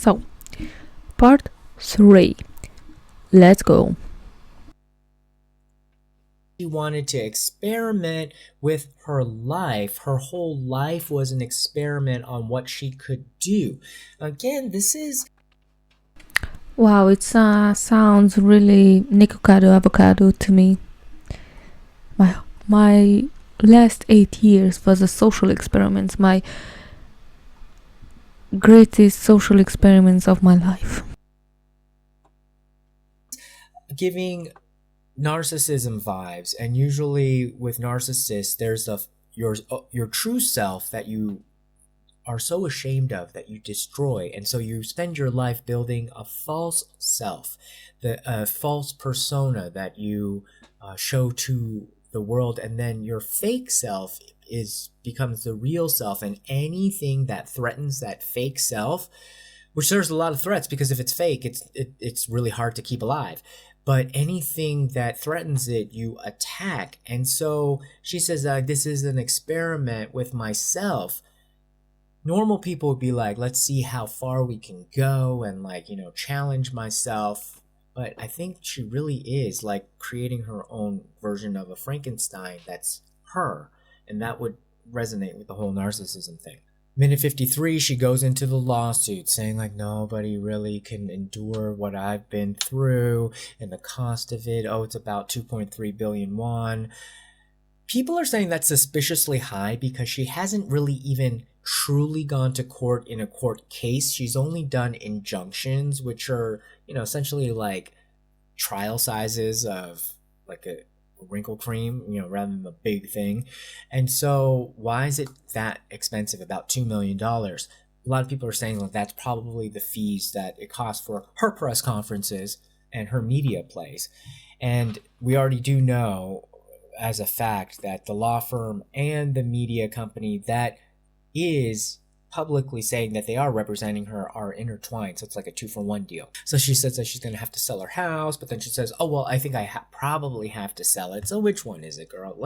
So, part 3. Let's go. She wanted to experiment with her life. Her whole life was an experiment on what she could do. Again, this is... Wow, it sounds really Nikocado avocado to me. My last 8 years was a social experiment, my greatest social experiments of my life. giving narcissism vibes, and usually with narcissists there's your true self that you are so ashamed of that you destroy, and so you spend your life building a false self, a false persona that you show to the world, and then your fake self becomes the real self, and anything that threatens that fake self, which there's a lot of threats, because if it's fake, it's really hard to keep alive. But anything that threatens it, you attack. And so she says, this is an experiment with myself. Normal people would be like, let's see how far we can go and challenge myself. But I think she really is like creating her own version of a Frankenstein that's her. And that would resonate with the whole narcissism thing. Minute 53, she goes into the lawsuit saying nobody really can endure what I've been through and the cost of it. Oh, it's about 2.3 billion won. People are saying that's suspiciously high because she hasn't really even truly gone to court in a court case. She's only done injunctions, which are, essentially like trial sizes of like a wrinkle cream, rather than the big thing. And so why is it that expensive, about $2 million? A lot of people are saying that's probably the fees that it costs for her press conferences and her media plays. And we already do know as a fact that the law firm and the media company that is publicly saying that they are representing her are intertwined, so it's like a 2-for-1 deal. So she says that she's going to have to sell her house, but then she says, oh well, I think I probably have to sell it. So which one is it, girl?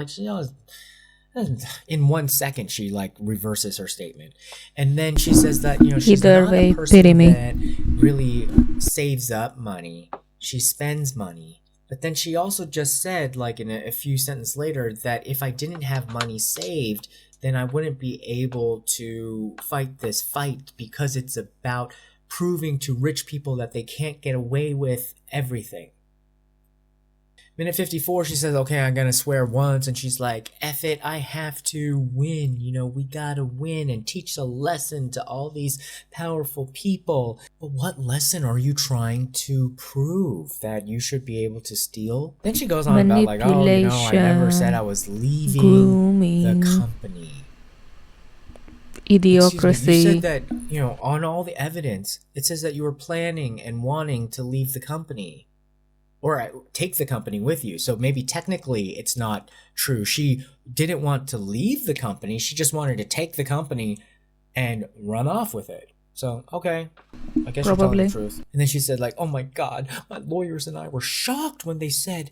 In 1 second she reverses her statement, and then she says that she's Either not way, a person pity me. that really saves up money. She spends money. But then she also just said, in a few sentences later, that if I didn't have money saved, then I wouldn't be able to fight this fight, because it's about proving to rich people that they can't get away with everything. Minute 54, she says, okay, I'm gonna swear once, and she's like, F it, I have to win, we gotta win and teach a lesson to all these powerful people. But what lesson are you trying to prove? That you should be able to steal? Then she goes on about oh, I never said I was leaving grooming, the company. idiocracy. Excuse me, you said that, on all the evidence, it says that you were planning and wanting to leave the company. Or take the company with you. So maybe technically it's not true. She didn't want to leave the company. She just wanted to take the company and run off with it. So, okay, I guess you're telling the truth. And then she said oh my God, my lawyers and I were shocked when they said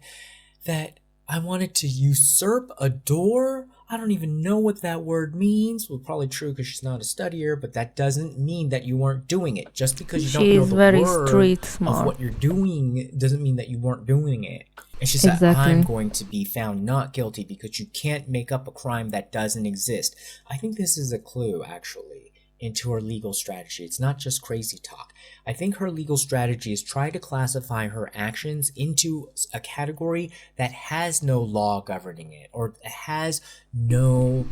that I wanted to usurp a door. I don't even know what that word means. Well, probably true because she's not a studier, but that doesn't mean that you weren't doing it. Just because you don't know the word of what you're doing doesn't mean that you weren't doing it. And she said, I'm going to be found not guilty because you can't make up a crime that doesn't exist. I think this is a clue, actually, into her legal strategy. It's not just crazy talk. I think her legal strategy is try to classify her actions into a category that has no law governing it, or has no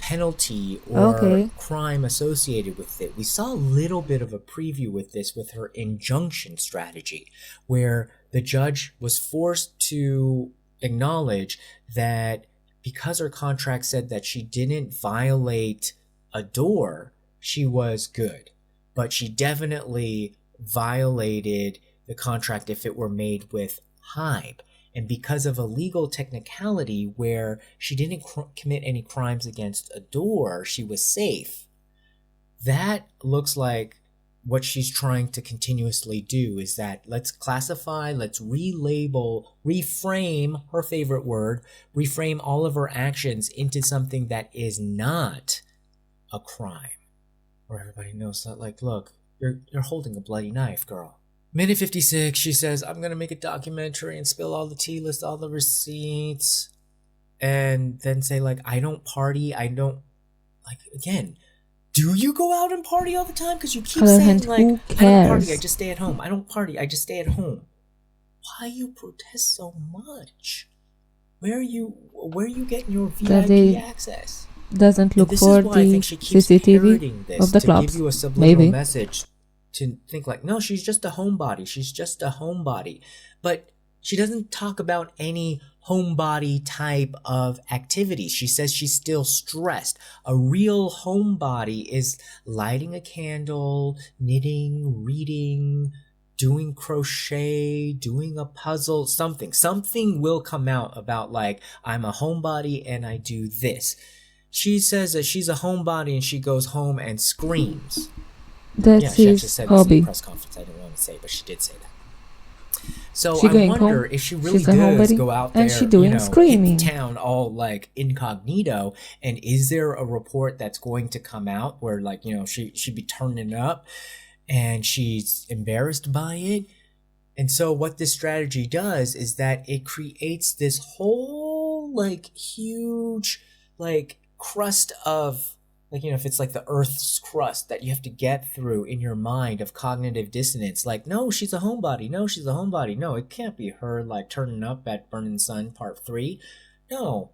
penalty or crime associated with it. We saw a little bit of a preview with this with her injunction strategy, where the judge was forced to acknowledge that because her contract said that she didn't violate a door, she was good. But she definitely violated the contract if it were made with Hybe. And because of a legal technicality where she didn't commit any crimes against a door, she was safe. That looks like what she's trying to continuously do, is that let's classify, let's relabel, reframe, her favorite word, reframe all of her actions into something that is not a crime, where everybody knows that look, You're holding a bloody knife, girl. Minute 56, she says, I'm gonna make a documentary and spill all the tea, list all the receipts, and then say, like, I don't party, I don't, like, again, do you go out and party all the time? Because you keep Other saying, hand, like, who I don't party, I cares? just stay at home. I don't party, I just stay at home. Why you protest so much? Where are you getting your That VIP they access? doesn't look This for is why I the think she keeps CCTV parroting this of the to give clubs. you a subliminal Maybe. message to think like, no, she's just a homebody. She's just a homebody. But she doesn't talk about any homebody type of activities. She says she's still stressed. A real homebody is lighting a candle, knitting, reading, doing crochet, doing a puzzle, something. Something will come out about, like, I'm a homebody and I do this. She says that she's a homebody and she goes home and screams. That's She actually his said this in hobby. the press conference. I didn't want to say, but she did say that. So She I going wonder home, if she really she's a does homebody, go out and there, she doing hit the screaming. town all, like, incognito, and is there a report that's going to come out where, like, she'd be turning up and she's embarrassed by it? And so what this strategy does is that it creates this whole, like, huge, like, crust of, like, if it's like the Earth's crust that you have to get through in your mind of cognitive dissonance, like, no, she's a homebody. No, she's a homebody. No, it can't be her, like, turning up at Burning Sun Part 3. No.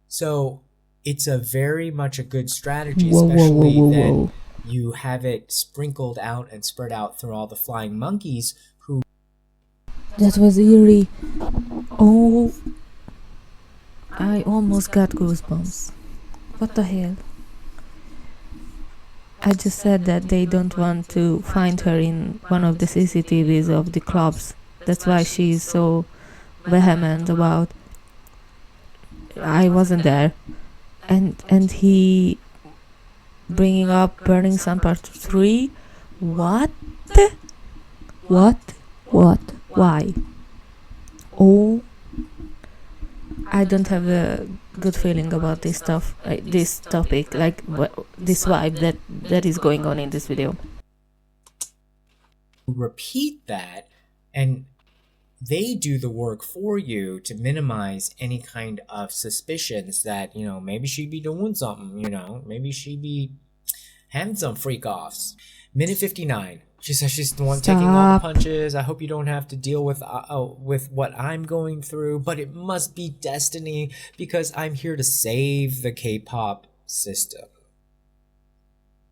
So it's a very much a good strategy, especially that you have it sprinkled out and spread out through all the flying monkeys who... That was eerie. Oh, I almost got goosebumps. What the hell? I just said that they don't want to find her in one of the CCTVs of the clubs. That's why she's so vehement about I wasn't there. And he bringing up Burning Sun Part 3? What? What? Why? Oh, I don't have a good feeling about this stuff, this topic, like this vibe that is going on in this video. Repeat that, and they do the work for you to minimize any kind of suspicions that, maybe she'd be doing something, maybe she'd be having some freak offs. Minute 59. She says she's the one taking all the punches. I hope you don't have to deal with what I'm going through, but it must be destiny because I'm here to save the K-pop system.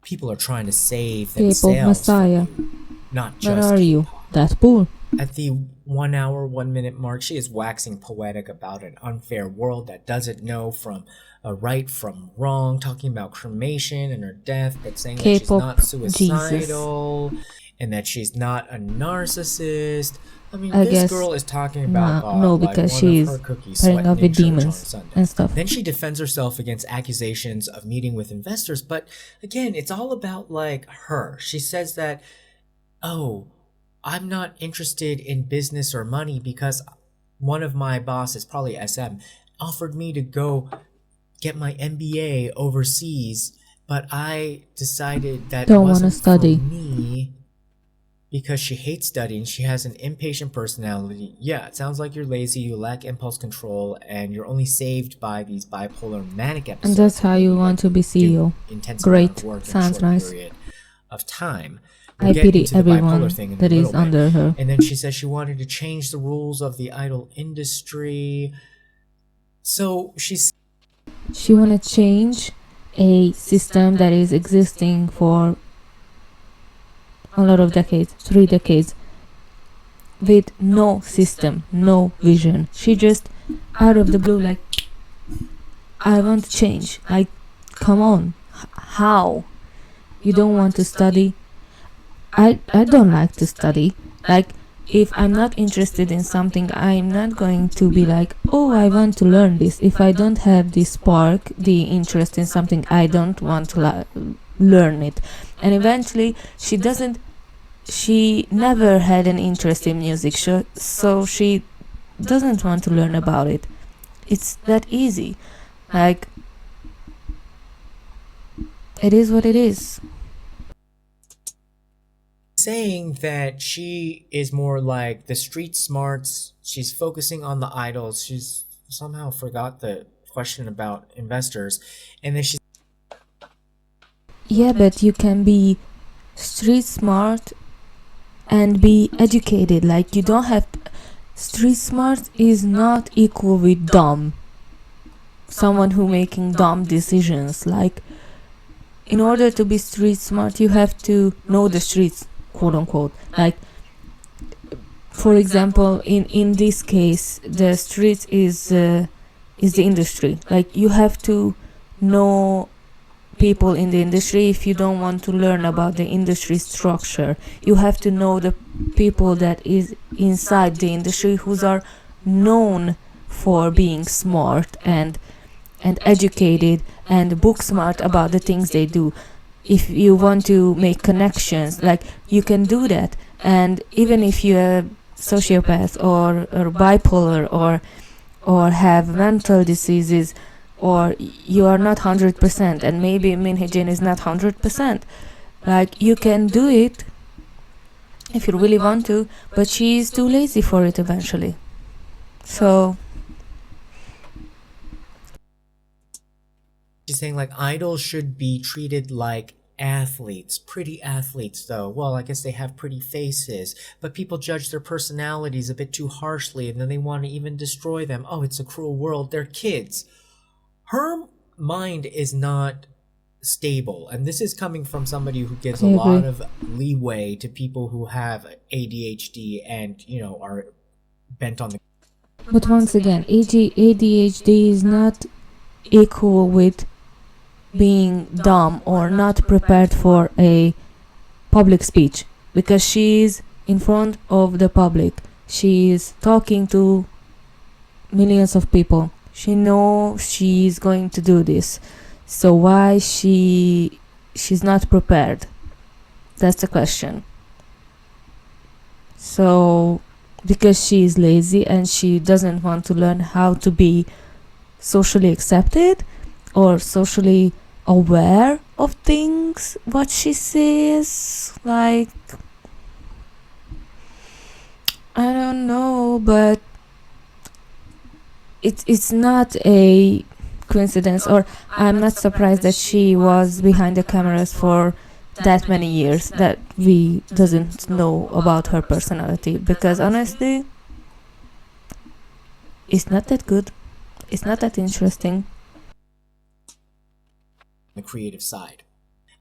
People are trying to save themselves. K-pop Messiah. Not just Where are you? That pool. At the 1 hour, 1 minute mark, she is waxing poetic about an unfair world that doesn't know from right from wrong, talking about cremation and her death, but saying that she's not suicidal and that she's not a narcissist. I mean, this girl is talking about no, because she's pairing up with demons and stuff. Then she defends herself against accusations of meeting with investors, but again, it's all about, like, her. She says that, oh, I'm not interested in business or money because one of my bosses, probably SM, offered me to go get my MBA overseas, but I decided that it wasn't for me because she hates studying. She has an impatient personality. Yeah, it sounds like you're lazy, you lack impulse control, and you're only saved by these bipolar manic episodes. And that's how you want to be CEO. Great, sounds nice. Period of time. I pity everyone that is under her. And then she says she wanted to change the rules of the idol industry. So she want to change a system that is existing for a lot of decades, 3 decades, with no system, no vision. She just, out of the blue, like, I want to change. Like, come on, how? You don't want to study? I don't like to study. Like, if I'm not interested in something, I'm not going to be like, oh, I want to learn this. If I don't have the spark, the interest in something, I don't want to learn it. And eventually, she never had an interest in music, so she doesn't want to learn about it. It's that easy. Like, it is what it is. saying that she is more like the street smarts. She's focusing on the idols. She's somehow forgot the question about investors. And then she's Yeah, but you can be street smart and be educated. Like, you don't have. Street smart is not equal with dumb. Someone who making dumb decisions. Like, in order to be street smart, you have to know the streets, quote unquote. Like, for example, in this case, the streets is the industry. Like, you have to know people in the industry. If you don't want to learn about the industry structure, you have to know the people that is inside the industry who are known for being smart and educated and book smart about the things they do. If you want to make connections, like, you can do that. And even if you're sociopath or bipolar or have mental diseases, or you are not 100%, and maybe Minhijin is not 100%, like, you can do it if you really want to, but she's too lazy for it eventually. So she's saying like idols should be treated like athletes, pretty athletes though. Well, I guess they have pretty faces, but people judge their personalities a bit too harshly, and then they want to even destroy them. Oh, it's a cruel world. They're kids. Her mind is not stable, and this is coming from somebody who gives a lot of leeway to people who have ADHD and, you know, are bent on the. But once again, ADHD is not equal with being dumb or not prepared for a public speech, because she's in front of the public. She's talking to millions of people. She knows she's going to do this. So why she's not prepared? That's the question. So because she is lazy and she doesn't want to learn how to be socially accepted or socially aware of things, what she says, like, I don't know, but it's not a coincidence, or I'm not surprised that she was behind the cameras for that many years, that we doesn't know about her personality, because honestly it's not that good, it's not that interesting. The creative side.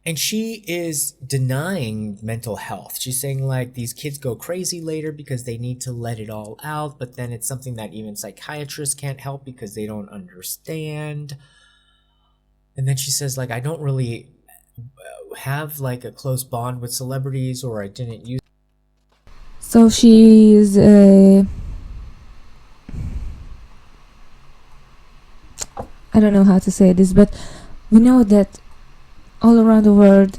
And she is denying mental health. She's saying like these kids go crazy later because they need to let it all out, but then it's something that even psychiatrists can't help because they don't understand. And then she says like, I don't really have like a close bond with celebrities, or I didn't use. So she's I don't know how to say this, but we know that all around the world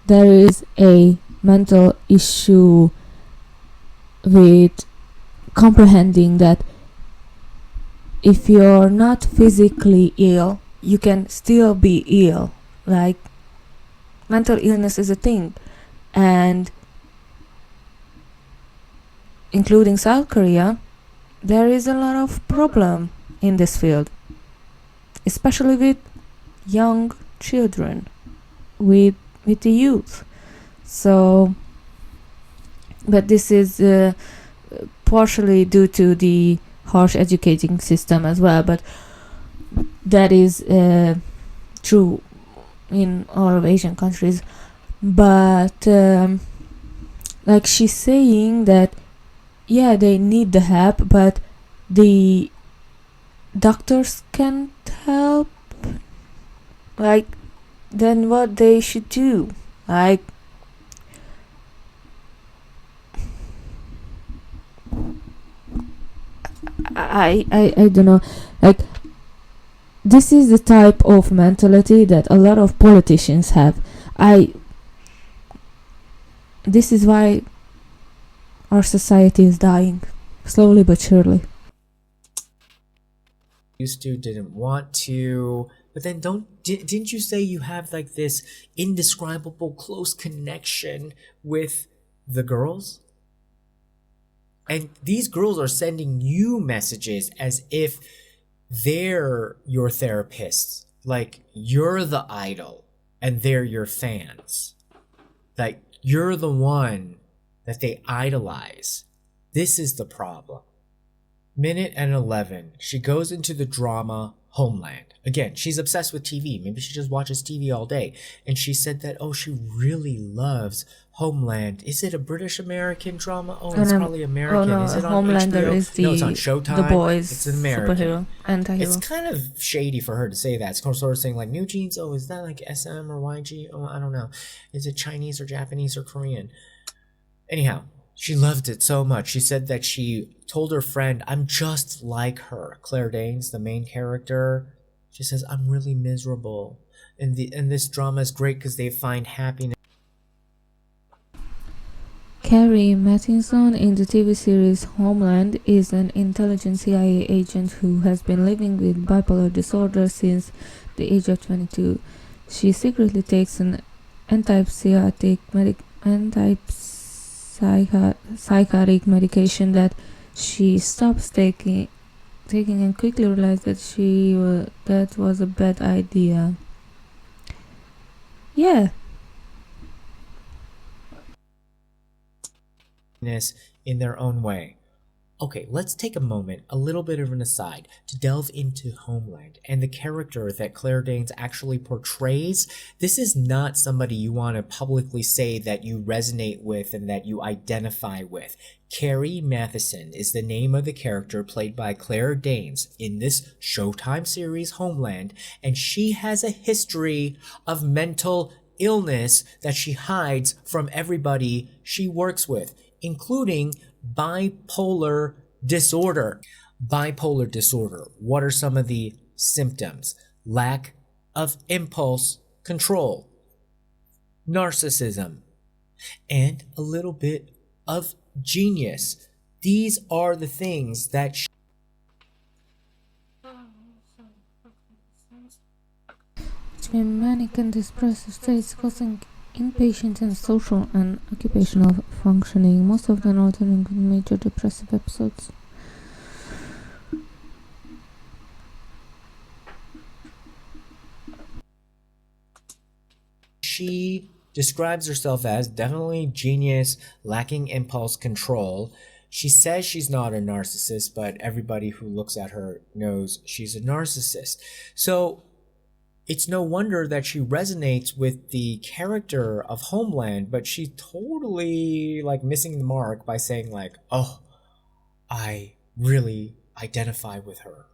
there is a mental issue with comprehending that if you're not physically ill, you can still be ill. Like, mental illness is a thing, and including South Korea, there is a lot of problem in this field, especially with young children, with the youth. So, but this is partially due to the harsh educating system as well, but that is true in all of Asian countries. But like, she's saying that yeah, they need the help, but the doctors can't help. Like, then what they should do? Like, I don't know. Like, this is the type of mentality that a lot of politicians have. This is why our society is dying, slowly but surely. Used to, didn't want to, but then didn't you say you have like this indescribable close connection with the girls. And these girls are sending you messages as if they're your therapists. Like you're the idol and they're your fans. Like you're the one that they idolize. This is the problem. Minute and 11, she goes into the drama Homeland. Again, she's obsessed with TV. Maybe she just watches TV all day. And she said that, oh, she really loves Homeland. Is it a British American drama? Oh, it's probably American. Oh no, is it on Homelander HBO? is No, it's on Showtime. The Boys It's an American superhero, anti-hero. It's kind of shady for her to say that. It's sort of saying like New Jeans. Oh, is that like SM or YG? Oh, I don't know. Is it Chinese or Japanese or Korean? Anyhow, she loved it so much. She said that she told her friend, I'm just like her. Claire Danes, the main character. She says, I'm really miserable. And this drama is great because they find happiness. Carrie Mathison in the TV series Homeland is an intelligent CIA agent who has been living with bipolar disorder since the age of 22. She secretly takes an antipsychotic medication that she stops taking and quickly realized that that was a bad idea. Yeah. In their own way. Okay, let's take a moment, a little bit of an aside, to delve into Homeland and the character that Claire Danes actually portrays. This is not somebody you want to publicly say that you resonate with and that you identify with. Carrie Mathison is the name of the character played by Claire Danes in this Showtime series Homeland, and she has a history of mental illness that she hides from everybody she works with, including bipolar disorder. Bipolar disorder. What are some of the symptoms? Lack of impulse control, narcissism, and a little bit of genius. These are the things that between manic and depressive states causing impatience in social and occupational functioning, most of them altering with major depressive episodes. she describes herself as definitely genius, lacking impulse control. She says she's not a narcissist, but everybody who looks at her knows she's a narcissist. So it's no wonder that she resonates with the character of Homeland, but she's totally like missing the mark by saying like, oh, I really identify with her.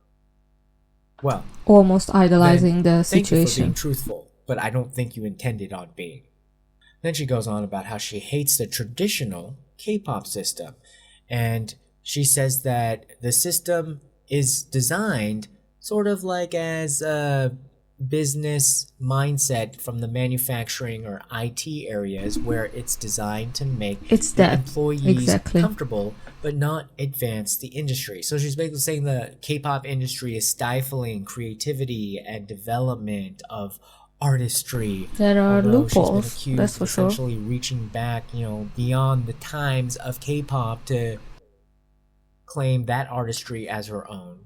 Well, almost idolizing the thank you for situation. being truthful, but I don't think you intended on being. Then she goes on about how she hates the traditional K-pop system, and she says that the system is designed sort of like as a business mindset from the manufacturing or IT areas, where it's designed to make the employees comfortable but not advance the industry. So she's basically saying the K-pop industry is stifling creativity and development of artistry. There are loopholes, she's been accused that's for of sure. essentially reaching back, beyond the times of K-pop to claim that artistry as her own.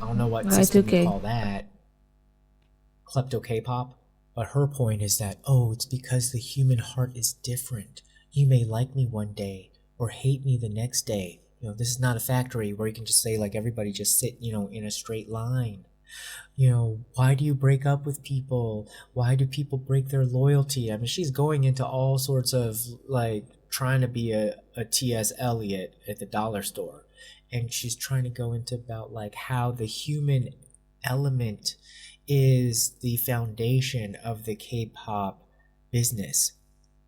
I don't know what system you call that. Klepto K-pop. But her point is that, it's because the human heart is different. You may like me one day or hate me the next day. This is not a factory where you can just say like everybody just sit, in a straight line. Why do you break up with people? Why do people break their loyalty? I mean, she's going into all sorts of like trying to be a T.S. Eliot at the dollar store. And she's trying to go into about like how the human element is the foundation of the K-pop business.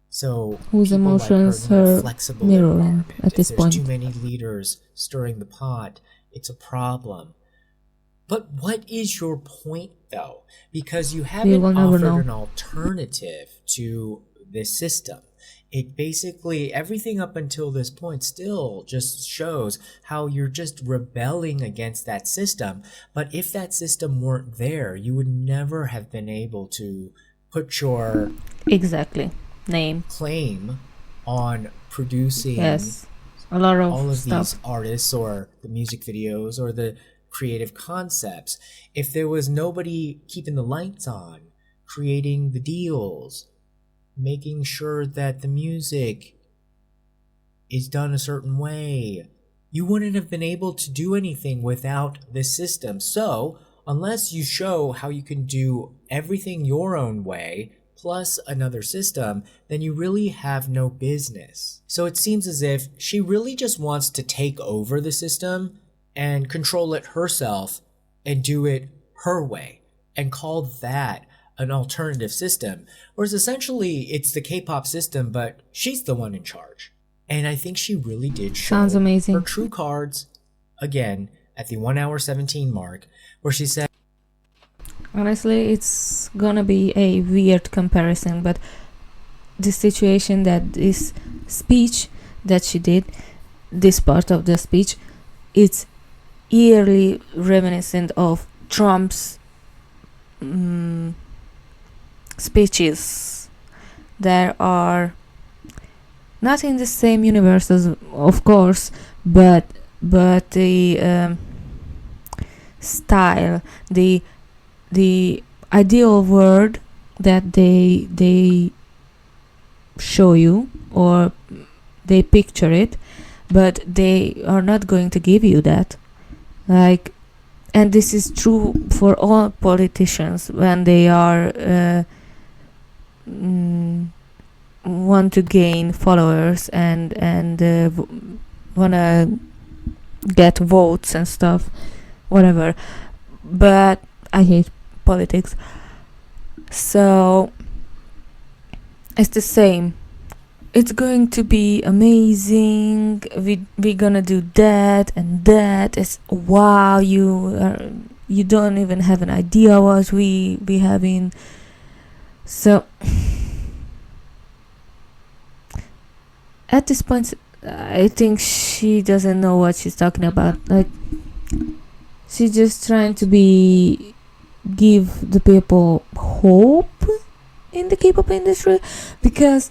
So whose emotions like her flexible mirroring at this point. Too many leaders stirring the pot. It's a problem. But what is your point though? Because you haven't offered an alternative to this system. It basically, everything up until this point still just shows how you're just rebelling against that system. But if that system weren't there, you would never have been able to put your name claim on producing Yes, a lot all of of these stuff. artists or the music videos or the creative concepts. If there was nobody keeping the lights on, creating the deals, making sure that the music is done a certain way, you wouldn't have been able to do anything without this system. So, unless you show how you can do everything your own way, plus another system, then you really have no business. So it seems as if she really just wants to take over the system and control it herself and do it her way and call that an alternative system. Whereas essentially it's the K-pop system, but she's the one in charge. And I think she really did Sounds show her amazing. true cards again at the 1 hour 17 mark, where she said, Honestly, it's gonna be a weird comparison, but the situation that this speech that she did, this part of the speech, it's eerily reminiscent of Trump's speeches. There are not in the same universe as, of course, but the style, the ideal word that they show you, or they picture it, but they are not going to give you that. Like, and this is true for all politicians when they are want to gain followers and wanna get votes and stuff, whatever. But I hate politics, so it's the same. It's going to be amazing. We're gonna do that and that. It's wow. You don't even have an idea what we having. So at this point, I think she doesn't know what she's talking about. Like, she's just trying to give the people hope in the K-pop industry, because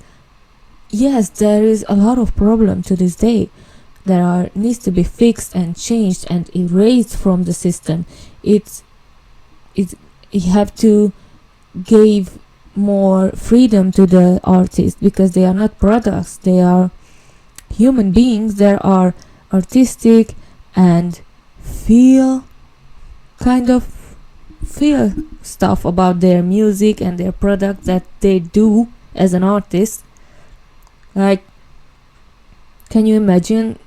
yes, there is a lot of problem to this day that needs to be fixed and changed and erased from the system. It's you have to give more freedom to the artists, because they are not products, they are human beings that are artistic and feel stuff about their music and their product that they do as an artist. Like, can you imagine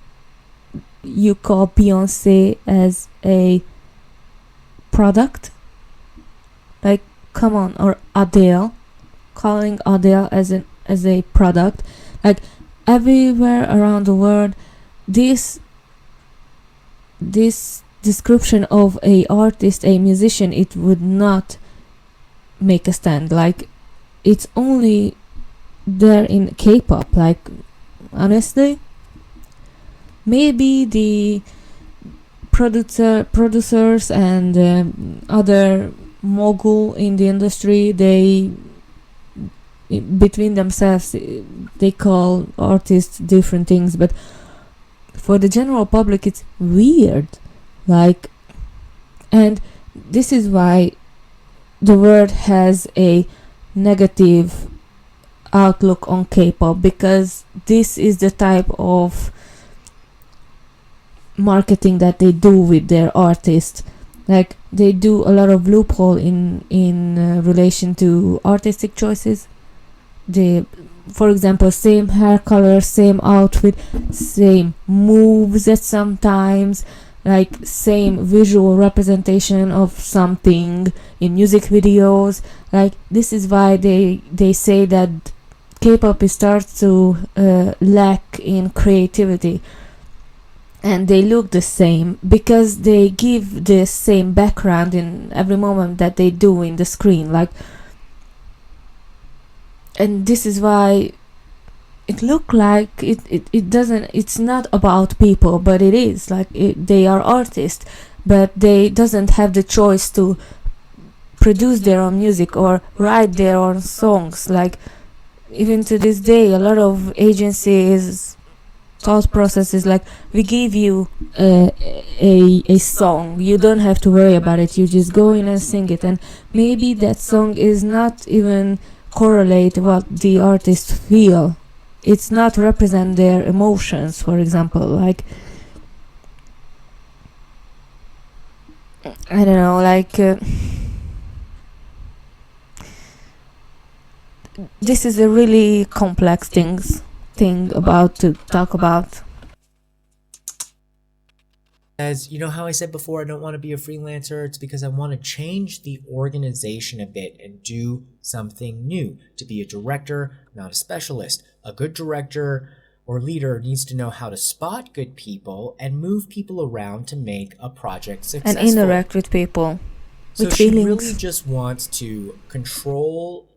you call Beyonce as a product? Like, come on. Or Adele, calling Adele as a product. Like, everywhere around the world, this description of a artist, a musician, it would not make a stand. Like, it's only there in K-pop. Like, honestly, maybe the producers and other mogul in the industry, they between themselves they call artists different things, but for the general public it's weird. Like, and this is why the world has a negative outlook on K-pop, because this is the type of marketing that they do with their artists. Like, they do a lot of loophole in relation to artistic choices. They, for example, same hair color, same outfit, same moves at sometimes, like same visual representation of something in music videos. Like, this is why they say that K-pop starts to lack in creativity, and they look the same because they give the same background in every moment that they do in the screen. Like, and this is why it look like it doesn't, it's not about people, but it is. Like, they are artists, but they doesn't have the choice to produce their own music or write their own songs. Like, even to this day, a lot of agencies thought process is like, we give you a song, you don't have to worry about it, you just go in and sing it, and maybe that song is not even correlate what the artist feel, it's not represent their emotions, for example. Like, I don't know, like this is a really complex thing about to talk about. As you know how I said before, I don't want to be a freelancer. It's because I want to change the organization a bit and do something new. To be a director, not a specialist. A good director or leader needs to know how to spot good people and move people around to make a project successful. And interact with people, so with she feelings. really just wants to control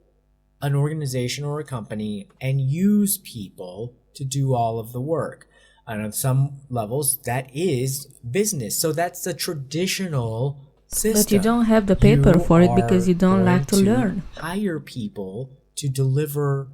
an organization or a company and use people to do all of the work. And on some levels, that is business. So that's the traditional system. But you don't have the paper for it because you don't like to learn. Hire people to deliver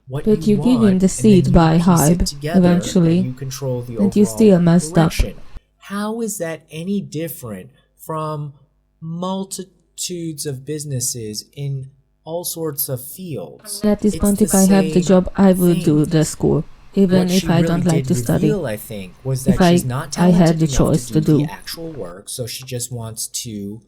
what But you you want, give in the seed by hype eventually, and you control the and you overall still messed up. direction. How is that any different from multitudes of businesses in all sorts of fields? At this It's point, the if I have the same job, I would thing. do the school, even What if she I really don't like did to study. reveal, I think, was that If I- she's not I had talented the enough choice to to do do. the actual work, so she just wants to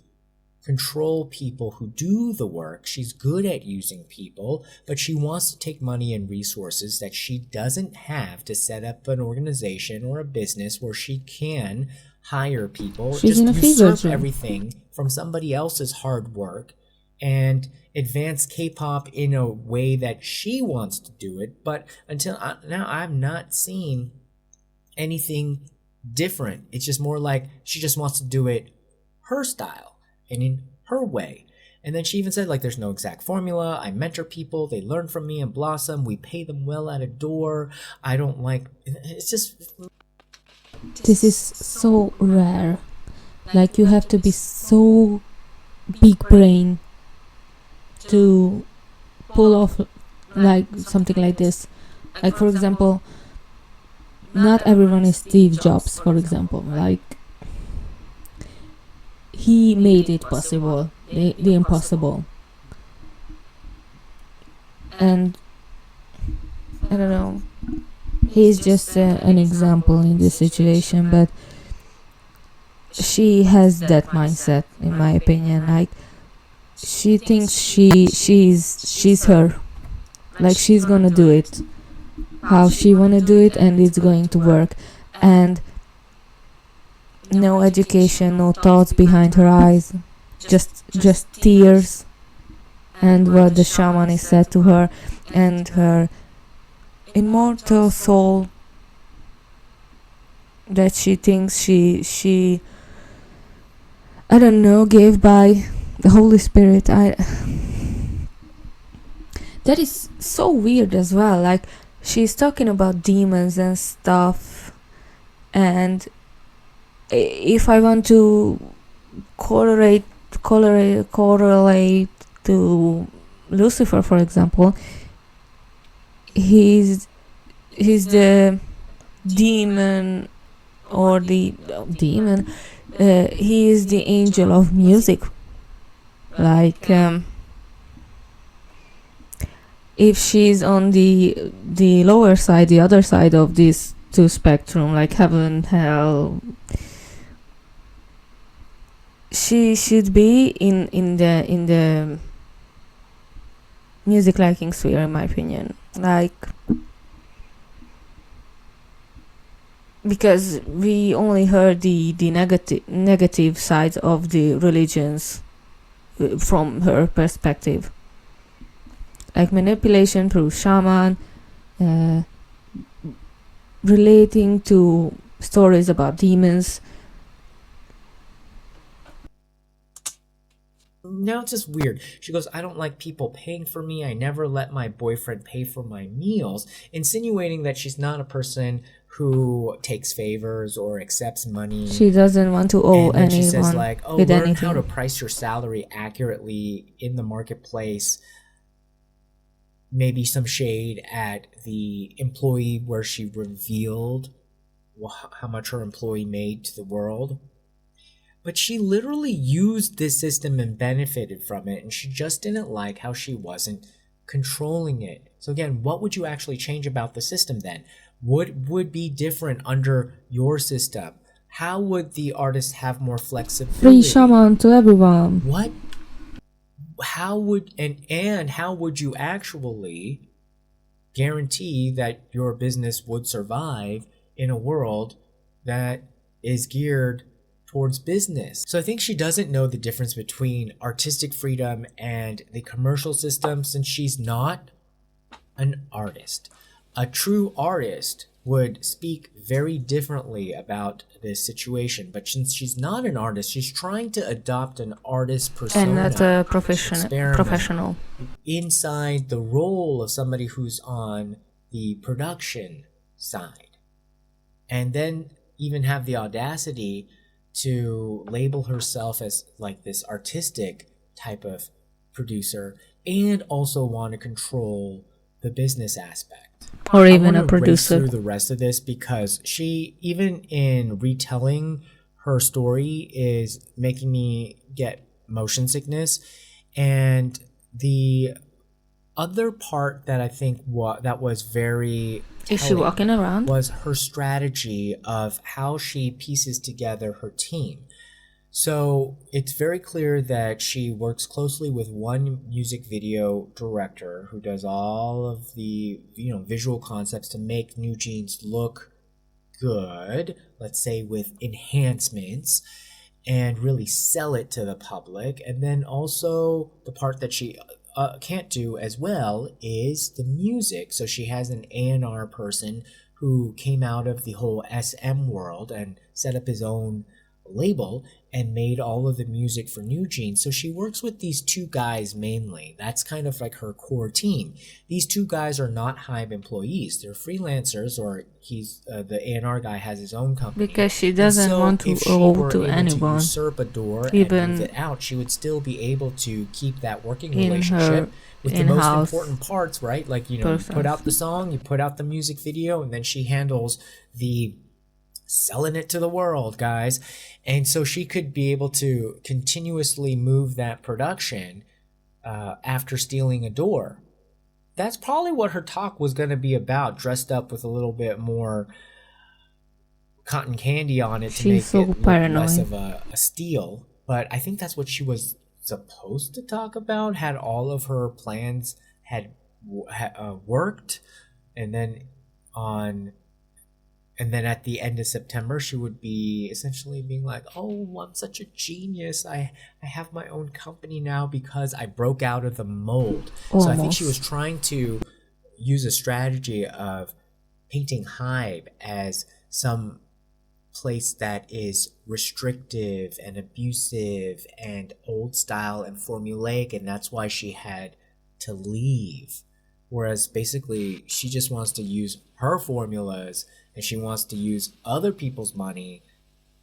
control people who do the work. She's good at using people, but she wants to take money and resources that she doesn't have to set up an organization or a business where she can hire people, She's just in a fever usurp dream. everything from somebody else's hard work and advance K-pop in a way that she wants to do it. But until now, I've not seen anything different. It's just more like she just wants to do it her style and in her way. And then she even said, like, there's no exact formula. I mentor people. They learn from me and blossom. We pay them well at a door. I don't like... It's just... This is so rare. Like, you have to be so big brain to pull off like something like this. Like, for example, not everyone is Steve Jobs, for example. Like, he made it possible, the impossible. And I don't know, he's just an example in this situation, but she has that mindset, in my opinion. Like, she thinks she's her, like, she's gonna do it how she wanna do it, and it's going to work. And no education, no thoughts behind her eyes, just tears and what the shaman said to her, and her immortal soul that she thinks she I don't know, gave by the Holy Spirit. That is so weird as well. Like, she's talking about demons and stuff, and if I want to correlate to Lucifer, for example, he's the demon, or the demon. He is the angel of music. Like, if she's on the lower side, the other side of these two spectrum, like heaven, hell, she should be in the music liking sphere, in my opinion. Like, because we only heard the negative side of the religions from her perspective, like manipulation through shaman, relating to stories about demons. Now it's just weird. She goes, I don't like people paying for me. I never let my boyfriend pay for my meals, insinuating that she's not a person who takes favors or accepts money. She doesn't want to owe and then anyone she says, like, oh, with learn anything. how to price your salary accurately in the marketplace. maybe some shade at the employee where she revealed how much her employee made to the world. But she literally used this system and benefited from it, and she just didn't like how she wasn't controlling it. So again, what would you actually change about the system then? What would be different under your system? How would the artist have more flexibility? Free shaman to everyone. What? How would and how would you actually guarantee that your business would survive in a world that is geared towards business? So I think she doesn't know the difference between artistic freedom and the commercial system, since she's not an artist. A true artist would speak very differently about this situation, but since she's not an artist, she's trying to adopt an artist persona And not a professional. inside the role of somebody who's on the production side, and then even have the audacity to label herself as like this artistic type of producer, and also want to control the business aspect. Or even a producer. Through the rest of this, because she, even in retelling her story, is making me get motion sickness. And the other part that I think that was very Is she walking around? was her strategy of how she pieces together her team. So it's very clear that she works closely with one music video director who does all of the visual concepts to make New Jeans look good, let's say with enhancements, and really sell it to the public. And then also the part that she can't do as well is the music. So she has an A&R person who came out of the whole SM world and set up his own label and made all of the music for New Jeans. So she works with these two guys mainly. That's kind of like her core team. These two guys are not HYBE employees. They're freelancers, or the A&R guy has his own company. Because she doesn't want to owe to anyone. To usurp a door even and move it out, she would still be able to keep that working relationship with the most important parts, right? Like, you put out the song, you put out the music video, and then she handles the selling it to the world, guys. And so she could be able to continuously move that production after stealing a door. That's probably what her talk was going to be about, dressed up with a little bit more cotton candy on it to make it look less of a steal. But I think that's what she was supposed to talk about, had all of her plans had worked, and then at the end of September, she would be essentially being like, oh, I'm such a genius. I have my own company now because I broke out of the mold. Almost. So I think she was trying to use a strategy of painting HYBE as some place that is restrictive and abusive and old style and formulaic, and that's why she had to leave. Whereas basically she just wants to use her formulas, and she wants to use other people's money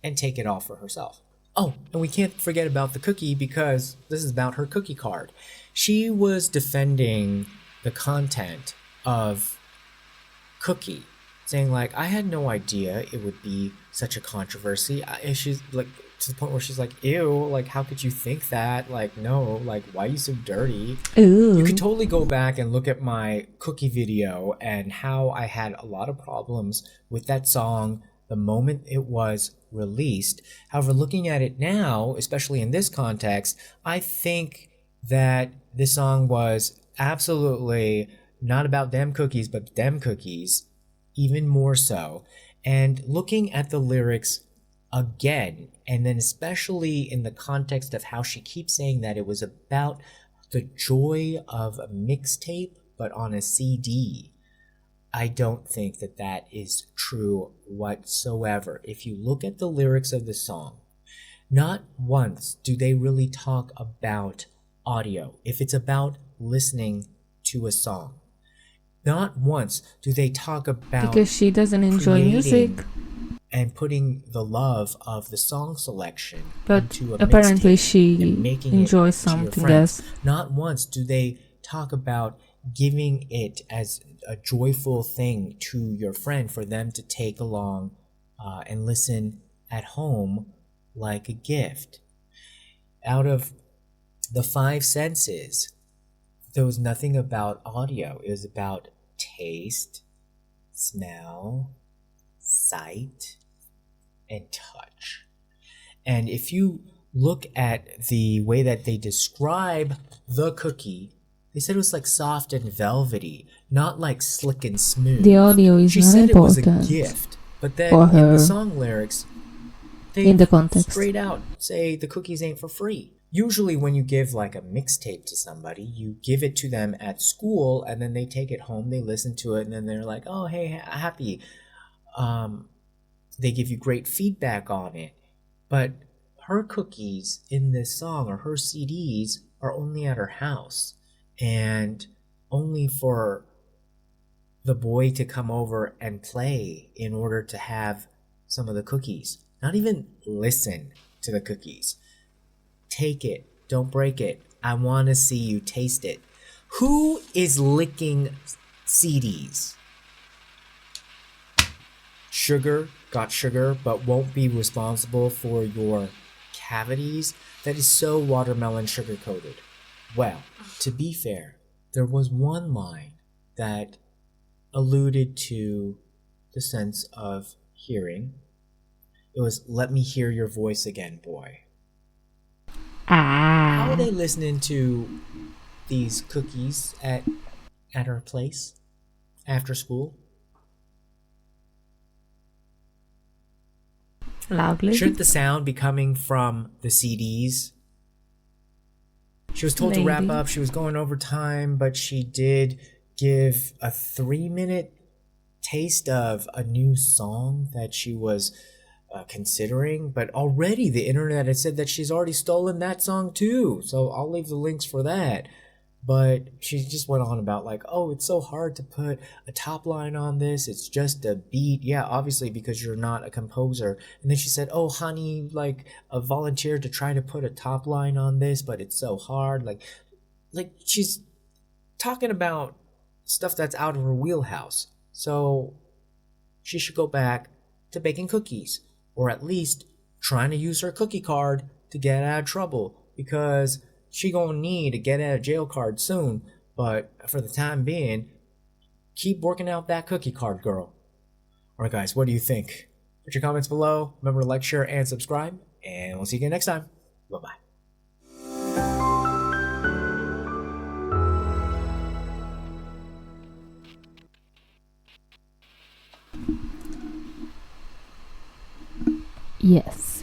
and take it all for herself. Oh, and we can't forget about the cookie, because this is about her cookie card. She was defending the content of Cookie, saying like, I had no idea it would be such a controversy. And she's like, to the point where she's like, ew, like, how could you think that? Like, no, like, why are you so dirty? Ooh. You could totally go back and look at my Cookie video and how I had a lot of problems with that song the moment it was released. However, looking at it now, especially in this context, I think that this song was absolutely not about them cookies, but them cookies, even more so. And looking at the lyrics again, and then especially in the context of how she keeps saying that it was about the joy of a mixtape, but on a CD, I don't think that that is true whatsoever. If you look at the lyrics of the song, not once do they really talk about audio. If it's about listening to a song, not once do they talk about, because she doesn't enjoy music and putting the love of the song selection but into a apparently mixtape she and making enjoys it to your something friends. else. Not once do they talk about giving it as a joyful thing to your friend for them to take along and listen at home like a gift. Out of the five senses, there was nothing about audio. It was about taste, smell, sight, and touch. And if you look at the way that they describe the cookie, they said it was like soft and velvety, not like slick and smooth. The audio is She not said important it was a gift, but then for in her the song lyrics, they in the context. straight out say the cookies ain't for free. Usually when you give like a mixtape to somebody, you give it to them at school and then they take it home, they listen to it, and then they're like, oh, hey, happy. They give you great feedback on it. But her cookies in this song, or her CDs, are only at her house and only for the boy to come over and play in order to have some of the cookies. Not even listen to the cookies. Take it. Don't break it. I want to see you taste it. Who is licking CDs? Sugar, got sugar, but won't be responsible for your cavities? That is so watermelon sugar coated. Well, to be fair, there was one line that alluded to the sense of hearing. It was, let me hear your voice again, boy. How are they listening to these cookies at her place after school? Loudly. Shouldn't the sound be coming from the CDs? She was told to wrap Maybe. up. She was going over time, but she did give a 3-minute taste of a new song that she was considering. But already the internet has said that she's already stolen that song too. So I'll leave the links for that. But she just went on about like, oh, it's so hard to put a top line on this. It's just a beat. Yeah, obviously, because you're not a composer. And then she said, oh, honey, like a volunteer to try to put a top line on this, but it's so hard. Like she's talking about stuff that's out of her wheelhouse. So she should go back to baking cookies, or at least trying to use her cookie card to get out of trouble, because she gonna need a get out of jail card soon. But for the time being, keep working out that cookie card, girl. Alright guys, what do you think? Put your comments below. Remember to like, share, and subscribe. And we'll see you again next time. Bye-bye. Yes.